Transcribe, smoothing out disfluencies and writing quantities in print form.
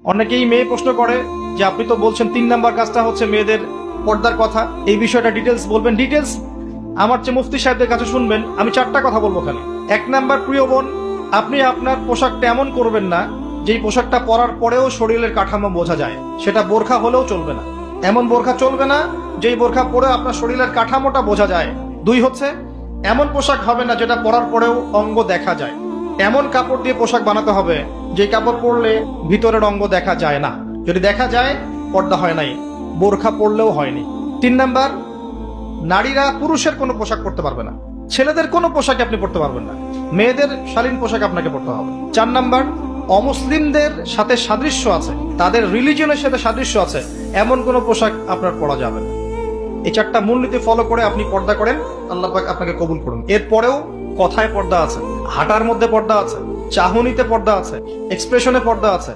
অনেকেই মেয়ে প্রশ্ন করে যে আপনি তো বলছেন 3 নাম্বার কাজটা হচ্ছে মেয়েদের পর্দার কথা, এই বিষয়টা ডিটেলস বলবেন। ডিটেলস আমার চেয়ে মুফতি সাহেবদের কাছে শুনবেন, আমি 4টা কথা বলবো খালি। 1 নাম্বার, প্রিয় বোন, আপনি আপনার পোশাকটা এমন করবেন না যেই পোশাকটা পরার পরেও শরীরের কাঠামো বোঝা যায়। সেটা বোরখা হলেও চলবে না, এমন বোরখা চলবে না যেই বোরখা পরে আপনার শরীরের কাঠামোটা বোঝা যায়। 2 হচ্ছে, এমন পোশাক হবে না যেটা পরার পরেও অঙ্গ দেখা যায়। এমন কাপড় দিয়ে পোশাক বানাতে হবে যে কাপড় পরলে ভিতরের অঙ্গ দেখা যায় না। যদি দেখা যায় পর্দা হয় নাই, বোরখা পরলেও হয়নি। 3 নাম্বার, নারীরা পুরুষের কোনো পোশাক পরতে পারবে না, ছেলেদের কোনো পোশাক আপনি পরতে পারবেন না, মেয়েদের শালীন পোশাক আপনাকে পরতে হবে। 4 নাম্বার, অমুসলিমদের সাথে সাদৃশ্য আছে, তাদের রিলিজিয়নের সাথে সাদৃশ্য আছে, এমন কোনো পোশাক আপনার পরা যাবে না। এই 4টা মূলনীতি ফলো করে আপনি পর্দা করেন, আল্লাহ পাক আপনাকে কবুল করুন। এরপরেও কথায় পর্দা আছে, হাঁটার মধ্যে পর্দা আছে, চাহনিতে পর্দা আছে, এক্সপ্রেশনে পর্দা আছে।